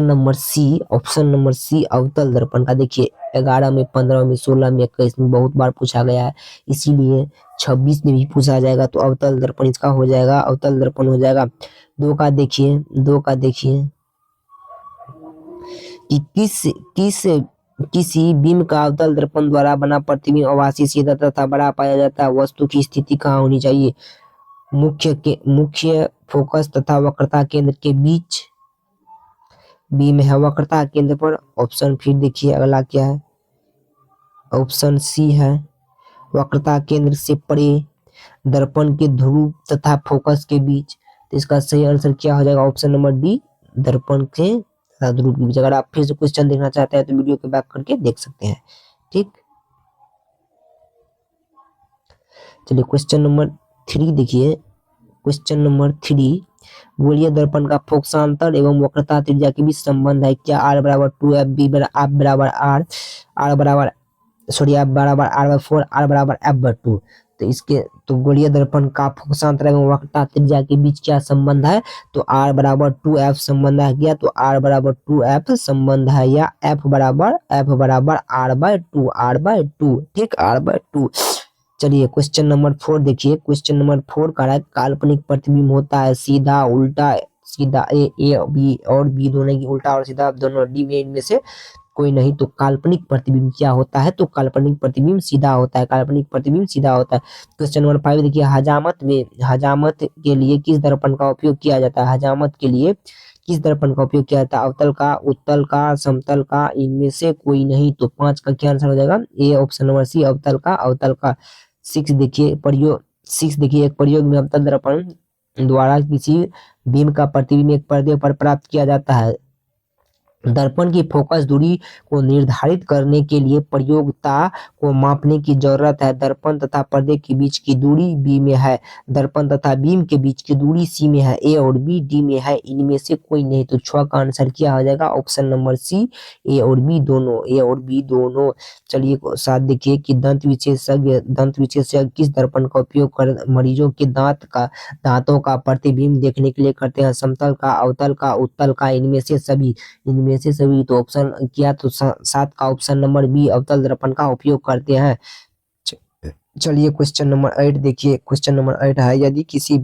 number C, option number C अवतल दर्पण का। देखिए 11 में, 15 में, 16 में, 21 में बहुत बार पूछा गया है, इसीलिए 26 में भी पूछा जाएगा, तो अवतल दर्पण इसका हो जाएगा, अवतल दर्पण हो जाएगा। दो का देखिए कि किसी बिंब का अवतल दर्पण द्वारा बना प्रतिबिंब आभासी, सीधा तथा बड़ा पाया जाता है, वस्तु की स्थिति कहाँ होनी चाहिए, मुख्य फोकस तथा वक्रता केंद्र के बीच, बी में है वक्रता केंद्र पर। ऑप्शन फिर देखिए अगला क्या है, ऑप्शन सी है वक्रता केंद्र से परे, दर्पण के ध्रुव तथा फोकस के बीच, तो इसका सही आंसर क्या हो जाएगा ऑप्शन नंबर डी, दर्पण के ध्रुव के बीच। अगर आप फिर से क्वेश्चन देखना चाहते हैं तो वीडियो के बैक करके देख सकते हैं, ठीक। चलिए क्वेश्चन नंबर 3 देखिए, क्वेश्चन नंबर 3, गोलीय दर्पण का फोकसांतर एवं वक्रता त्रिज्या के बीच संबंध है क्या, आर बराबर 2f, बी बराबर आर, आर बराबर r/4, आर बराबर f/2। तो इसके तो गोलीय दर्पण का फोकसांतर एवं वक्रता त्रिज्या के बीच क्या संबंध है, तो r बराबर 2f संबंध है क्या, तो r बराबर 2f संबंध है, या f बराबर r/2, ठीक, r/2। चलिए क्वेश्चन नंबर 4 देखिए, क्वेश्चन नंबर 4 का है काल्पनिक प्रतिबिंब होता है सीधा, उल्टा, सीधा ए बी और बी दोनों की, उल्टा और सीधा दोनों, डी में इनमें से कोई नहीं, तो काल्पनिक प्रतिबिंब क्या होता है, तो काल्पनिक प्रतिबिंब सीधा होता है, काल्पनिक प्रतिबिंब सीधा होता है। क्वेश्चन नंबर 5 देखिए, हजामत के लिए किस दर्पण का उपयोग किया जाता है, हजामत के लिए किस दर्पण का उपयोग किया जाता है, अवतल का, उत्तल का, समतल का, इनमें से कोई नहीं, तो 5 का क्या आंसर हो जाएगा, ए ऑप्शन नंबर सी अवतल का। 6 देखिए एक प्रयोग में अवतल दर्पण द्वारा किसी बीम का प्रतिबिंब एक पर्दे पर प्राप्त किया जाता है, दर्पण की फोकस दूरी को निर्धारित करने के लिए प्रयोक्ता को मापने की जरूरत है, दर्पण तथा पर्दे के बीच की दूरी बी में है, दर्पण तथा बीम के बीच की दूरी सी में है, ए और बी डी में है, इनमें से कोई नहीं, तो 6 का आंसर क्या हो जाएगा ऑप्शन नंबर सी, ए और बी दोनों। चलिए साथ देखिए कि दंत विशेषज्ञ किस दर्पण का उपयोग कर मरीजों के दांतों का प्रतिबिंब देखने के लिए करते हैं, समतल का, अवतल का, उत्तल का, इनमें से सभी, तो ऑप्शन किया तो 7 का ऑप्शन नंबर बी अवतल दर्पण का उपयोग करते हैं। चलिए क्वेश्चन नंबर 8 देखिए। क्वेश्चन नंबर 8 है, यदि किसी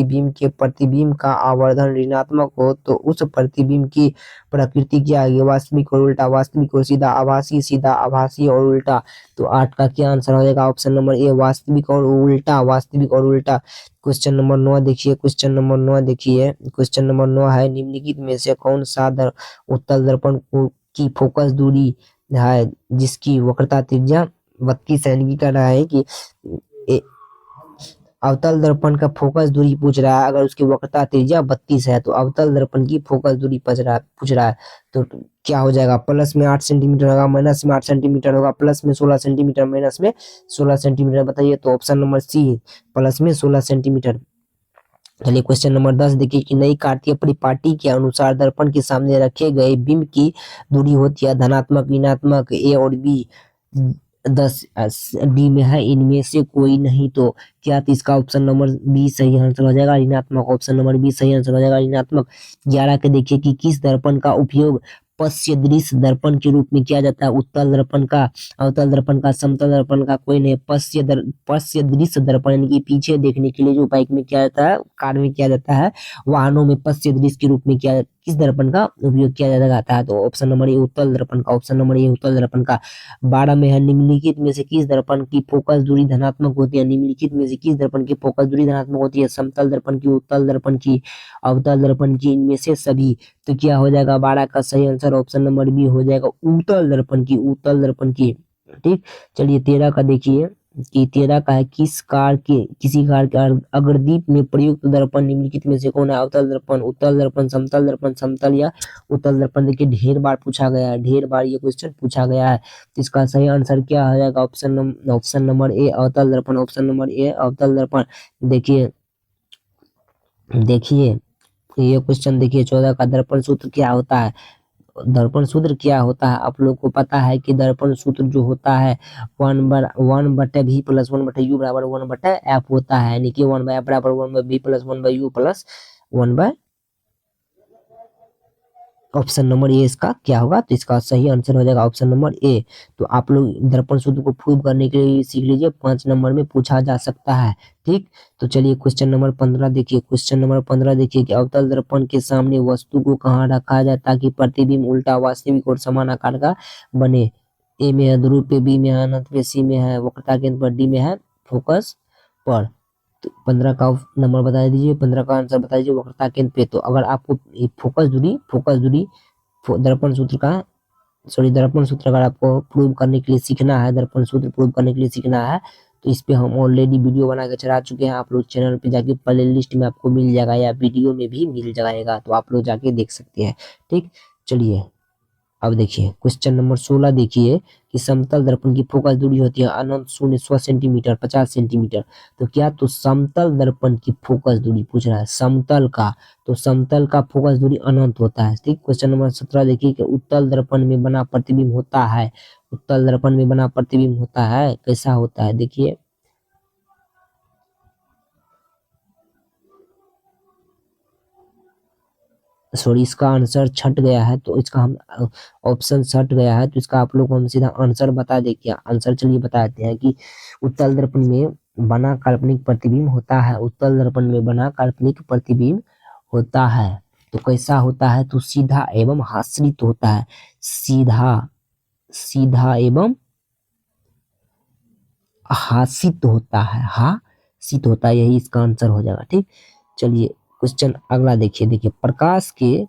बीम के प्रतिबिंब का आवर्धन ऋणात्मक हो तो उस प्रतिबिंब की प्रकृति क्या है? वास्तविक और उल्टा, वास्तविक और सीधा, आभासी, सीधा, आभासी और उल्टा। तो 8 का क्या आंसर हो जाएगा? ऑप्शन नंबर ए, वास्तविक और उल्टा, वास्तविक और उल्टा। क्वेश्चन नंबर 9 देखिए। क्वेश्चन नंबर 9 देखिए। क्वेश्चन नंबर 9 है, निम्नलिखित में से कौन सा उत्तल दर्पण की फोकस दूरी है जिसकी वक्रता त्रिज्या 32 है? यानी कि कह रहा है कि ए- अवतल दर्पण का फोकस दूरी पूछ रहा है, अगर उसकी वक्रता त्रिज्या 32 है तो अवतल दर्पण की फोकस दूरी पूछ रहा है। तो क्या हो जाएगा? प्लस में 8 सेंटीमीटर होगा, माइनस में 8 सेंटीमीटर होगा, प्लस में 16 सेंटीमीटर, माइनस में 16 सेंटीमीटर। बताइए। तो ऑप्शन नंबर सी, प्लस में 16 सेंटीमीटर। चलिए क्वेश्चन नंबर 10 देखिए कि नई कार्तीय परिपाटी के अनुसार दर्पण के सामने रखे गए बिंब की दूरी होती है धनात्मक, ऋणात्मक, ए और बी। 10 डी में है इनमें से कोई नहीं, तो क्या? तो इसका ऑप्शन नंबर बी सही आंसर हो जाएगा, ऋणात्मक। ऑप्शन नंबर बी सही आंसर हो जाएगा, ऋणात्मक। 11 के देखिए कि किस दर्पण का उपयोग पश्य दृश्य दर्पण के रूप में किया जाता है? उत्तल दर्पण का, अवतल दर्पण का, समतल दर्पण का? कोई नहीं। पश्य दृश्य दर्पण यानी कि पीछे देखने के लिए जो बाइक में किया जाता है, कार में किया जाता है, वाहनों में पश्य दृश्य के रूप में किया, किस दर्पण का उपयोग किया जाता है? तो ऑप्शन नंबर ए, उत्तल दर्पण का। ऑप्शन नंबर ए, उत्तल दर्पण का। 12 में है, निम्नलिखित में से किस दर्पण की फोकस दूरी धनात्मक होती है? निम्नलिखित में से किस दर्पण की फोकस दूरी धनात्मक होती है? समतल दर्पण की, उत्तल दर्पण की, अवतल दर्पण की, इनमें से सभी। तो क्या हो जाएगा? 12 का सही आंसर ऑप्शन नंबर बी हो जाएगा, उत्तल दर्पण की, उत्तल दर्पण की। ठीक। चलिए 13 का देखिए कि 13 का है, किसी कार के अग्रदीप में प्रयुक्त दर्पण निम्नलिखित में से कौन है? अवतल दर्पण, उत्तल दर्पण, समतल दर्पण, समतल या उत्तल दर्पण। देखिए ढेर बार पूछा गया है, ढेर बार ये क्वेश्चन पूछा गया है। तो इसका सही आंसर क्या हो जाएगा? ऑप्शन नंबर ए, अवतल दर्पण। ऑप्शन नंबर ए, अवतल दर्पण। देखिए देखिए ये क्वेश्चन देखिए 14 का, दर्पण सूत्र क्या होता है? दर्पण सूत्र क्या होता है? आप लोग को पता है कि दर्पण सूत्र जो होता है 1/v+1/u बराबर 1/f होता है, यानी कि 1/f बराबर 1/v+1/u+1/। ऑप्शन नंबर ए इसका क्या होगा? तो इसका सही आंसर हो जाएगा ऑप्शन नंबर ए। तो आप लोग दर्पण सूत्र को प्रूव करने के लिए सीख लीजिए, 5 नंबर में पूछा जा सकता है। ठीक। तो चलिए क्वेश्चन नंबर 15 देखिए। क्वेश्चन नंबर 15 देखिए कि अवतल दर्पण के सामने वस्तु को कहाँ रखा जाए ताकि प्रतिबिंब उल्टा, वास्तविक और समान आकार का बने? ए में है ध्रुव पे, बी में है अनंत पे, सी में है वक्रता केंद्र पर, डी में है फोकस पर। तो 15 का नंबर बता दीजिए, 15 का आंसर बता दीजिए वक्रता केंद्र पे। तो अगर आपको फोकस दूरी दर्पण सूत्र का, सॉरी दर्पण सूत्र अगर आपको प्रूव करने के लिए सीखना है, दर्पण सूत्र प्रूव करने के लिए सीखना है, तो इस पे हम ऑलरेडी वीडियो बना के चढ़ा चुके हैं। आप लोग चैनल पे जाके प्ले लिस्ट में आपको मिल जाएगा या वीडियो में भी मिल जाएगा, तो आप लोग जाके देख सकते हैं। ठीक। चलिए अब देखिए क्वेश्चन नंबर 16 देखिए कि समतल दर्पण की फोकस दूरी होती है अनंत, शून्य, 100 सेंटीमीटर, 50 सेंटीमीटर। तो क्या? तो समतल दर्पण की फोकस दूरी पूछ रहा है, समतल का। तो समतल का फोकस दूरी अनंत होता है। ठीक। क्वेश्चन नंबर 17 देखिए कि उत्तल दर्पण में बना प्रतिबिंब होता है, उत्तल दर्पण में बना प्रतिबिंब होता है, कैसा होता है? देखिए सॉरी इसका आंसर छट गया है, तो इसका हम ऑप्शन छट गया है, तो इसका आप लोग को हम सीधा आंसर बता दे। क्या आंसर? चलिए बताते हैं कि उत्तल दर्पण में बना काल्पनिक प्रतिबिंब होता है, उत्तल दर्पण में बना काल्पनिक प्रतिबिंब होता है। तो कैसा होता है? तो सीधा एवं हास्रित होता है, सीधा, सीधा एवं हासित होता है, हासित होता है, यही इसका आंसर हो जाएगा। ठीक। चलिए क्वेश्चन अगला देखिए। देखिए प्रकाश के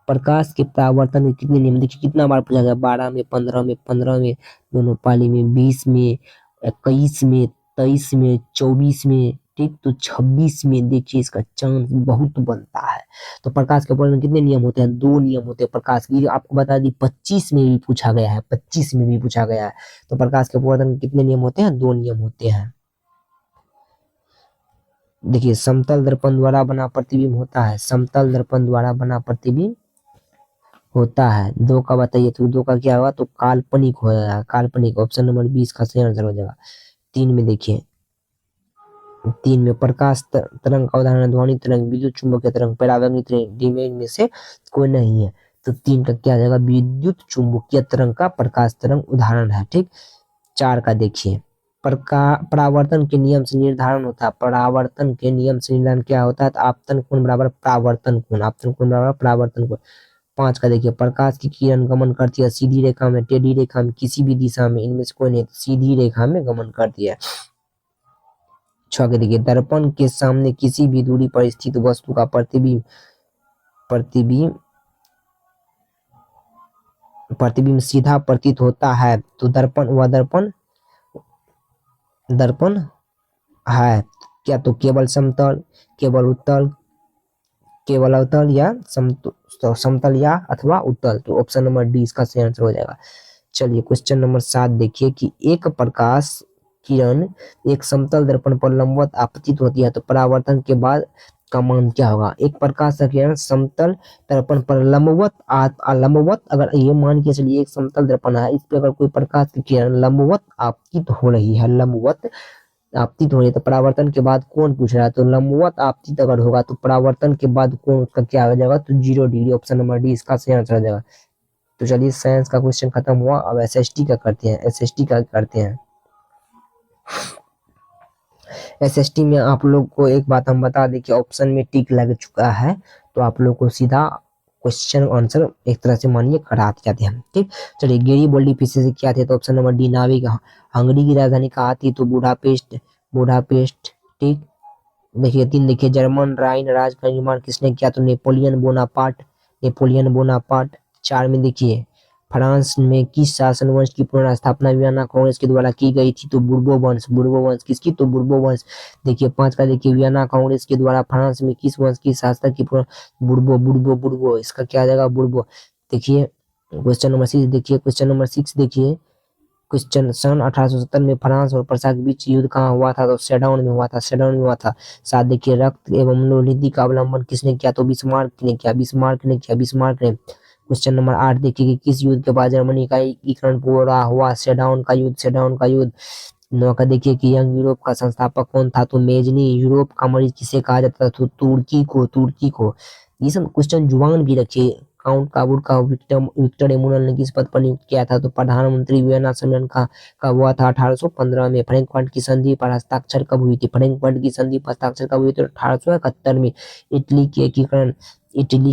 परावर्तन के कितने नियम? देखिए कितना बार पूछा गया, 12 में, 15 में, 15 में दोनों पाली में, 20 में, 21 में, 23 में, 24 में। ठीक। तो 26 में देखिए इसका चांस बहुत बनता है। तो प्रकाश के अपवर्तन कितने नियम होते हैं? 2 नियम होते हैं प्रकाश के। ये आपको बता दी 25 में भी पूछा गया है, 25 में भी पूछा गया है। तो प्रकाश के अपवर्तन के कितने नियम होते हैं? 2 नियम होते हैं। देखिए समतल दर्पण द्वारा बना प्रतिबिंब होता है, समतल दर्पण द्वारा बना प्रतिबिंब होता है। 2 का बताइए, तो 2 का क्या होगा? तो काल्पनिक हो जाएगा, काल्पनिक। ऑप्शन नंबर 20 का सही आंसर हो जाएगा। 3 में देखिए, 3 में प्रकाश तरंग का उदाहरण है ध्वनि तरंग, विद्युत चुंबकीय तरंग, परावैंगिक तरंग, डी में से कोई नहीं है। तो 3 का क्या आ जाएगा? विद्युत चुंबकीय तरंग का प्रकाश तरंग उदाहरण है। ठीक। 4 का देखिए, परावर्तन के नियम से निर्धारण होता है। परावर्तन के नियम से निर्धारण क्या होता है? तो आपतन कोण बराबर परावर्तन कोण, आपतन कोण बराबर परावर्तन कोण। 5 का देखिए, प्रकाश की किरण गमन करती है सीधी रेखा में, टेढ़ी रेखा में, किसी भी दिशा में, इनमें से कोई नहीं, सीधी रेखा में गमन करती है। 6 के देखिए, दर्पण के सामने किसी भी दूरी पर स्थित वस्तु का प्रतिबिंब प्रतिबिंब सीधा प्रतीत होता है तो दर्पण है क्या? तो केवल समतल, केवल उत्तल, केवल अवतल या समतल या अथवा उत्तल। तो ऑप्शन नंबर डी इसका सही आंसर हो जाएगा। चलिए क्वेश्चन नंबर 7 देखिए कि एक प्रकाश किरण एक समतल दर्पण पर लंबवत आपतित होती है तो परावर्तन के बाद का मान क्या होगा? एक प्रकाश का किरण समतल दर्पण पर लंबवत अगर ये मान के चलिए एक समतल दर्पण है, इस पे अगर कोई प्रकाश की किरण लंबवत आपतित हो रही है, लंबवत आपतित हो रही है तो परावर्तन के बाद कोण पूछ रहा है, तो लंबवत आपतित अगर होगा तो परावर्तन के बाद कोण उसका क्या हो जाएगा? तो 0 डिग्री। ऑप्शन नंबर डी इसका सही आंसर हो जाएगा। तो चलिए साइंस का क्वेश्चन खत्म हुआ, अब एसएसटी का करते हैं। एसएसटी में आप लोग को एक बात हम बता दें कि ऑप्शन में टिक लग चुका है तो आप लोग को सीधा क्वेश्चन आंसर एक तरह से मानिए करा जाते हैं। ठीक, चलिए गेरिबोल्डी फिशे से क्या थे? तो ऑप्शन नंबर डी नाविक। हंगरी की राजधानी कहाँ थी? तो बुडापेस्ट। ठीक, देखिए 3 देखिए, जर्मन राइन राज का निर्माण किसने किया? तो नेपोलियन बोनापार्ट। 4 में देखिए, फ्रांस में किस शासन वंश की पुनर्स्थापना वियना कांग्रेस के द्वारा की गई थी? तो बुर्बो वंश। किसकी? तो बुर्बो वंश। देखिए 5 का देखिए, वियना कांग्रेस के द्वारा फ्रांस में किस वंश की शासक की बुर्बो, इसका क्या आ जाएगा? बुर्बो। देखिए क्वेश्चन नंबर 6 देखिए, क्वेश्चन सन 1870 में फ्रांस और प्रशा के बीच युद्ध कहाँ हुआ था? तो सेडान में हुआ था। 7 देखिए, रक्त एवं लोहनीति का अवलंबन किसने किया? तो बिस्मार्क ने किया। क्वेश्चन नंबर 8 देखिए कि किस युद्ध के बाद जर्मनी का एकीकरण पूरा हुआ? सेडान का युद्ध। 9 का देखिए कि यंग यूरोप का संस्थापक कौन था? तो मेजनी। यूरोप का मरीज किसे कहा जाता था? तो तुर्की को। ये सब क्वेश्चन जुबान भी रखिए। काउंट काबूल का विक्टर एमुनल ने किस पद पर नियुक्त किया था? तो प्रधानमंत्री। वियना सम्मेलन का कब हुआ था? 1815 में। फ्रैंकफर्ट की संधि पर हस्ताक्षर कब हुई थी? तो 1871 में। इटली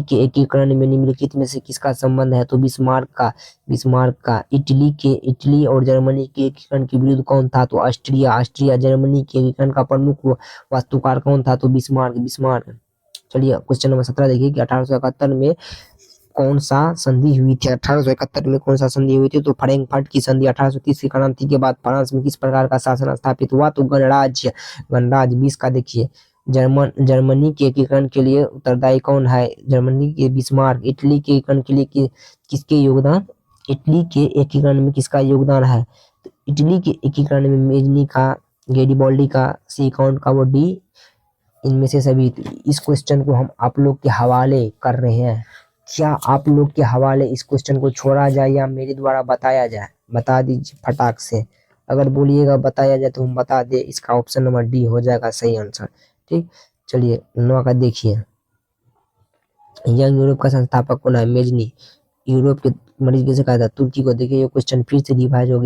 के एकीकरण में निम्नलिखित में से किसका संबंध है? तो बिस्मार्क का। इटली और जर्मनी के एकीकरण के विरुद्ध कौन था? तो ऑस्ट्रिया। जर्मनी के एकीकरण का प्रमुख वास्तुकार कौन था? तो बिस्मार्क। चलिए क्वेश्चन नंबर 17 देखिए कि 1871 में कौन सा संधि हुई थी? 1871 में कौन सा संधि हुई थी? तो फ्रैंकफर्ट की संधि। 1830 की क्रांति के बाद फ्रांस में किस प्रकार का शासन स्थापित हुआ? तो गणराज्य। 20 का देखिए, जर्मनी के एकीकरण के लिए उत्तरदायी कौन है? जर्मनी के बिस्मार्क। इटली के एकीकरण के लिए किसके योगदान? इटली के एकीकरण में किसका योगदान है? तो इटली के एकीकरण में मेजनी का, गेरिबोल्डी का, सी काउंट का, वो डी, इनमें से सभी। इस क्वेश्चन को हम आप लोग के हवाले कर रहे हैं। क्या आप लोग के हवाले इस क्वेश्चन को छोड़ा जाए या मेरे द्वारा बताया जाए? बता दीजिए फटाक से। अगर बोलिएगा बताया जाए तो हम बता दे, इसका ऑप्शन नंबर डी हो जाएगा सही आंसर। ठीक, चलिए 9 का देखिए, यंग यूरोप का संस्थापक कौन है? मेजनी। यूरोप के मरीज किसे कहा था? तुर्की को। देखिए ये क्वेश्चन फिर से रिवाइज हो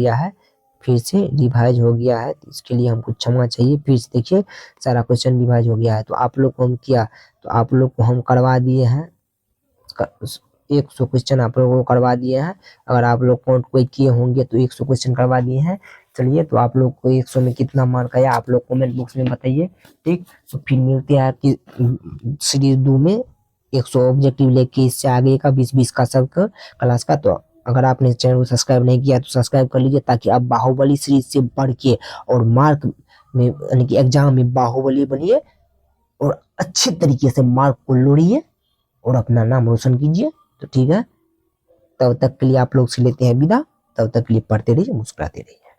गया है, इसके लिए हमको क्षमा चाहिए। फिर से देखिए सारा क्वेश्चन रिवाइज हो गया है तो आप लोग को हम करवा दिए हैं 100 क्वेश्चन आप लोगों को करवा दिए हैं। अगर आप लोग काउंट कोई किए होंगे तो 100 क्वेश्चन करवा दिए हैं। चलिए तो आप लोग को 100 में कितना मार्क आया आप लोग कमेंट बॉक्स में बताइए। ठीक, तो फिर मिलते हैं आपकी सीरीज 2 में 100 ऑब्जेक्टिव लेके, इससे आगे का 20-20 का सब क्लास का। तो अगर आपने चैनल को सब्सक्राइब नहीं किया तो सब्सक्राइब कर लीजिए ताकि आप बाहुबली सीरीज से बढ़ के और मार्क में यानी कि एग्जाम में बाहुबली बनिए और अच्छे तरीके से मार्क को लोड़िए और अपना नाम रोशन कीजिए। तो ठीक है, तब तक के लिए आप लोग से लेते हैं विदा। तब तक के लिए पढ़ते रहिए, मुस्कुराते रहिए।